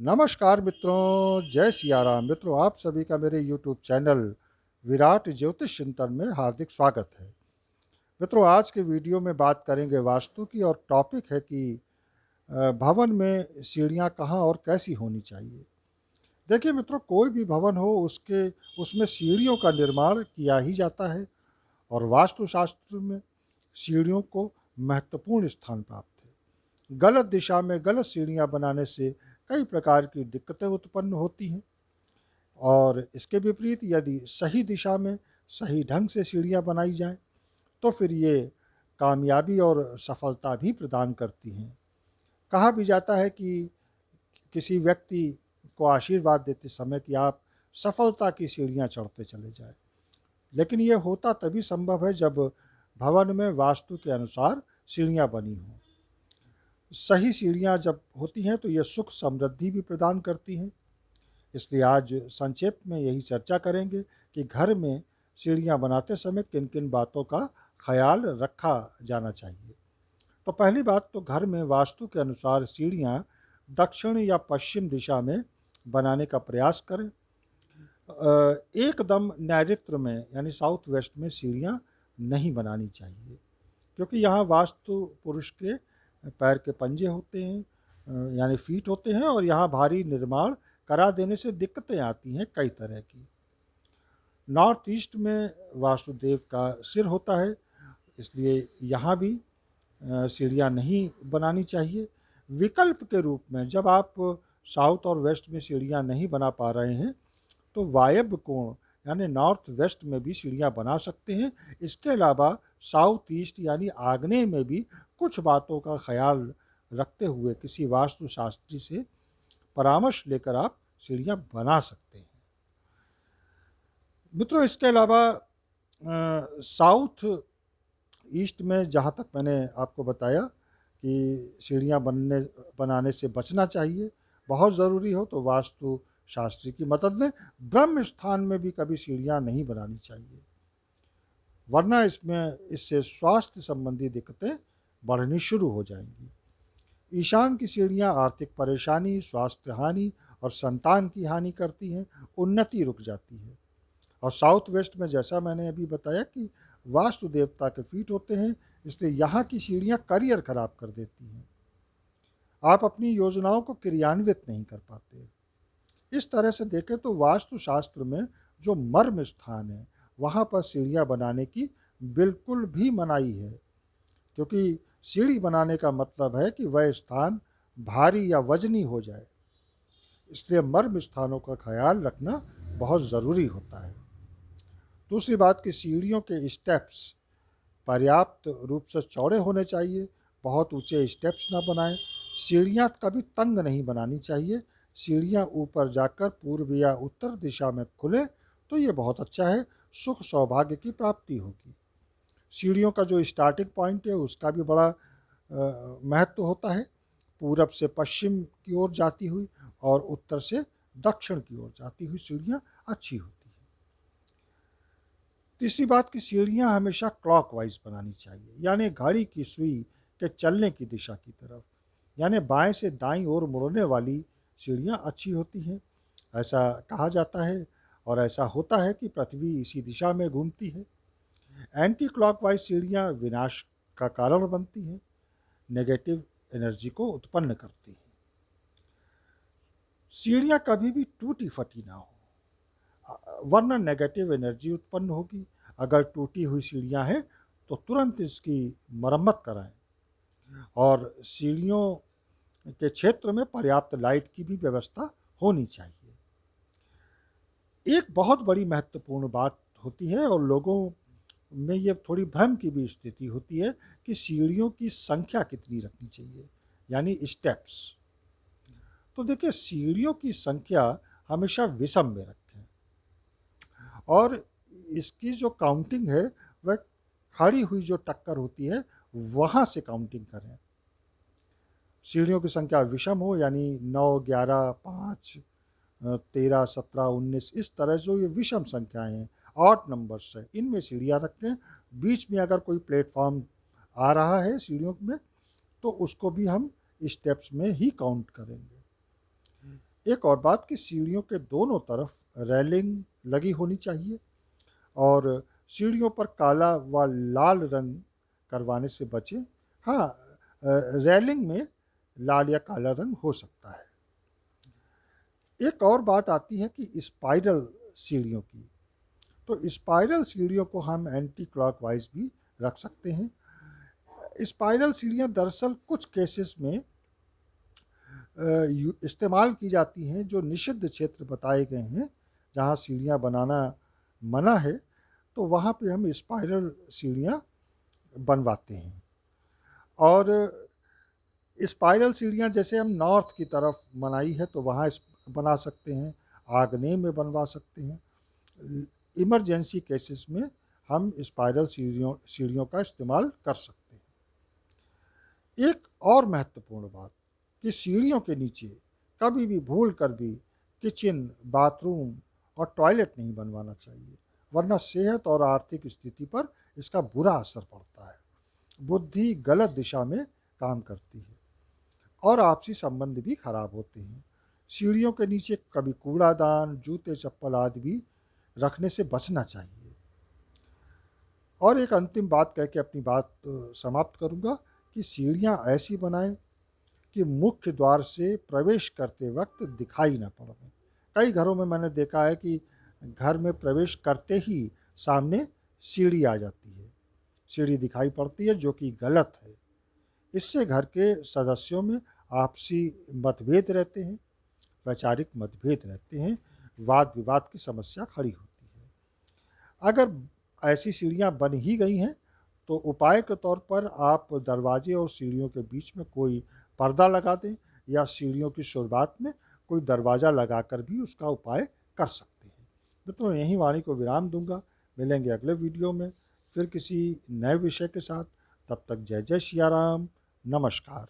नमस्कार मित्रों, जय सिया राम। मित्रों, आप सभी का मेरे YouTube चैनल विराट ज्योतिष चिंतन में हार्दिक स्वागत है। मित्रों, आज के वीडियो में बात करेंगे वास्तु की और टॉपिक है कि भवन में सीढ़ियाँ कहाँ और कैसी होनी चाहिए। देखिए मित्रों, कोई भी भवन हो उसमें सीढ़ियों का निर्माण किया ही जाता है और वास्तुशास्त्र में सीढ़ियों को महत्वपूर्ण स्थान प्राप्त है। गलत दिशा में गलत सीढ़ियाँ बनाने से कई प्रकार की दिक्कतें उत्पन्न होती हैं और इसके विपरीत यदि सही दिशा में सही ढंग से सीढ़ियाँ बनाई जाएँ तो फिर ये कामयाबी और सफलता भी प्रदान करती हैं। कहा भी जाता है कि किसी व्यक्ति को आशीर्वाद देते समय कि आप सफलता की सीढ़ियाँ चढ़ते चले जाएँ। लेकिन ये होता तभी संभव है जब भवन में वास्तु के अनुसार सीढ़ियाँ बनी हों। सही सीढ़ियाँ जब होती हैं तो ये सुख समृद्धि भी प्रदान करती हैं। इसलिए आज संक्षेप में यही चर्चा करेंगे कि घर में सीढ़ियाँ बनाते समय किन किन बातों का ख्याल रखा जाना चाहिए। तो पहली बात, तो घर में वास्तु के अनुसार सीढ़ियाँ दक्षिण या पश्चिम दिशा में बनाने का प्रयास करें। एकदम नैऋत्य में यानी साउथ वेस्ट में सीढ़ियाँ नहीं बनानी चाहिए, क्योंकि यहाँ वास्तु पुरुष के पैर के पंजे होते हैं, यानी फीट होते हैं, और यहाँ भारी निर्माण करा देने से दिक्कतें आती हैं कई तरह की। नॉर्थ ईस्ट में वासुदेव का सिर होता है, इसलिए यहाँ भी सीढ़ियाँ नहीं बनानी चाहिए। विकल्प के रूप में जब आप साउथ और वेस्ट में सीढ़ियाँ नहीं बना पा रहे हैं तो वायव्य कोण यानी नॉर्थ वेस्ट में भी सीढ़ियाँ बना सकते हैं। इसके अलावा साउथ ईस्ट यानी आग्नेय में भी कुछ बातों का ख्याल रखते हुए किसी वास्तुशास्त्री से परामर्श लेकर आप सीढ़ियाँ बना सकते हैं। मित्रों, इसके अलावा साउथ ईस्ट में जहाँ तक मैंने आपको बताया कि सीढ़ियाँ बनाने से बचना चाहिए, बहुत ज़रूरी हो तो वास्तु शास्त्री की मदद लें। ब्रह्म स्थान में भी कभी सीढ़ियाँ नहीं बनानी चाहिए, वरना इससे स्वास्थ्य संबंधी दिक्कतें बढ़नी शुरू हो जाएंगी। ईशान की सीढ़ियाँ आर्थिक परेशानी, स्वास्थ्य हानि और संतान की हानि करती हैं, उन्नति रुक जाती है। और साउथ वेस्ट में जैसा मैंने अभी बताया कि वास्तु देवता के फीट होते हैं, इसलिए यहाँ की सीढ़ियाँ करियर खराब कर देती हैं। आप अपनी योजनाओं को क्रियान्वित नहीं कर पाते। इस तरह से देखें तो वास्तुशास्त्र में जो मर्म स्थान है वहाँ पर सीढ़ियाँ बनाने की बिल्कुल भी मनाही है, क्योंकि सीढ़ी बनाने का मतलब है कि वह स्थान भारी या वजनी हो जाए। इसलिए मर्म स्थानों का ख्याल रखना बहुत ज़रूरी होता है। दूसरी बात कि सीढ़ियों के स्टेप्स पर्याप्त रूप से चौड़े होने चाहिए, बहुत ऊंचे स्टेप्स ना बनाएं। सीढ़ियाँ कभी तंग नहीं बनानी चाहिए। सीढ़ियाँ ऊपर जाकर पूर्व या उत्तर दिशा में खुले तो ये बहुत अच्छा है, सुख सौभाग्य की प्राप्ति होगी। सीढ़ियों का जो स्टार्टिंग पॉइंट है उसका भी बड़ा महत्व होता है। पूरब से पश्चिम की ओर जाती हुई और उत्तर से दक्षिण की ओर जाती हुई सीढ़ियाँ अच्छी होती हैं। तीसरी बात कि सीढ़ियाँ हमेशा क्लॉकवाइज बनानी चाहिए, यानी घड़ी की सुई के चलने की दिशा की तरफ, यानी बाएं से दाईं ओर मुड़ने वाली सीढ़ियाँ अच्छी होती हैं। ऐसा कहा जाता है और ऐसा होता है कि पृथ्वी इसी दिशा में घूमती है। एंटी क्लॉकवाइज सीढ़ियाँ विनाश का कारण बनती हैं, नेगेटिव एनर्जी को उत्पन्न करती हैं। सीढ़ियाँ कभी भी टूटी फटी ना हो, वरना नेगेटिव एनर्जी उत्पन्न होगी। अगर टूटी हुई सीढ़ियाँ हैं तो तुरंत इसकी मरम्मत कराएं और सीढ़ियों के क्षेत्र में पर्याप्त लाइट की भी व्यवस्था होनी चाहिए। एक बहुत बड़ी महत्वपूर्ण बात होती है और लोगों में ये थोड़ी भ्रम की भी स्थिति होती है कि सीढ़ियों की संख्या कितनी रखनी चाहिए, यानी स्टेप्स। तो देखिए, सीढ़ियों की संख्या हमेशा विषम में रखें और इसकी जो काउंटिंग है वह खड़ी हुई जो टक्कर होती है वहाँ से काउंटिंग करें। सीढ़ियों की संख्या विषम हो, यानी 9, 11, 5, 13, 17, 19, इस तरह जो ये विषम संख्याएं हैं, ऑड नंबर्स है, इनमें सीढ़ियाँ रखें। बीच में अगर कोई प्लेटफॉर्म आ रहा है सीढ़ियों में तो उसको भी हम स्टेप्स में ही काउंट करेंगे। एक और बात कि सीढ़ियों के दोनों तरफ रेलिंग लगी होनी चाहिए और सीढ़ियों पर काला व लाल रंग करवाने से बचें। हाँ, रेलिंग में लाल या काला रंग हो सकता है। एक और बात आती है कि स्पाइरल सीढ़ियों की। तो स्पाइरल सीढ़ियों को हम एंटी क्लॉकवाइज भी रख सकते हैं। स्पाइरल सीढ़ियाँ दरअसल कुछ केसेस में इस्तेमाल की जाती हैं जो निषिद्ध क्षेत्र बताए गए हैं, जहाँ सीढ़ियाँ बनाना मना है, तो वहाँ पे हम स्पाइरल सीढ़ियाँ बनवाते हैं। और स्पाइरल सीढ़ियाँ जैसे हम नॉर्थ की तरफ बनाई है तो वहाँ बना सकते हैं, आग्नेय में बनवा सकते हैं। इमरजेंसी केसेस में हम स्पाइरल सीढ़ियों का इस्तेमाल कर सकते हैं। एक और महत्वपूर्ण बात कि सीढ़ियों के नीचे कभी भी भूल कर भी किचन, बाथरूम और टॉयलेट नहीं बनवाना चाहिए, वरना सेहत और आर्थिक स्थिति पर इसका बुरा असर पड़ता है। बुद्धि गलत दिशा में काम करती है और आपसी संबंध भी खराब होते हैं। सीढ़ियों के नीचे कभी कूड़ादान, जूते चप्पल आदि भी रखने से बचना चाहिए। और एक अंतिम बात कह के अपनी बात समाप्त करूँगा कि सीढ़ियाँ ऐसी बनाएं कि मुख्य द्वार से प्रवेश करते वक्त दिखाई न पड़े। कई घरों में मैंने देखा है कि घर में प्रवेश करते ही सामने सीढ़ी आ जाती है, सीढ़ी दिखाई पड़ती है, जो कि गलत है। इससे घर के सदस्यों में आपसी मतभेद रहते हैं, वैचारिक मतभेद रहते हैं, वाद विवाद की समस्या खड़ी होती है। अगर ऐसी सीढ़ियाँ बन ही गई हैं तो उपाय के तौर पर आप दरवाजे और सीढ़ियों के बीच में कोई पर्दा लगा दें या सीढ़ियों की शुरुआत में कोई दरवाज़ा लगाकर भी उसका उपाय कर सकते हैं। मित्रों, यहीं वाणी को विराम दूंगा। मिलेंगे अगले वीडियो में फिर किसी नए विषय के साथ। तब तक जय जय सिया राम। नमस्कार।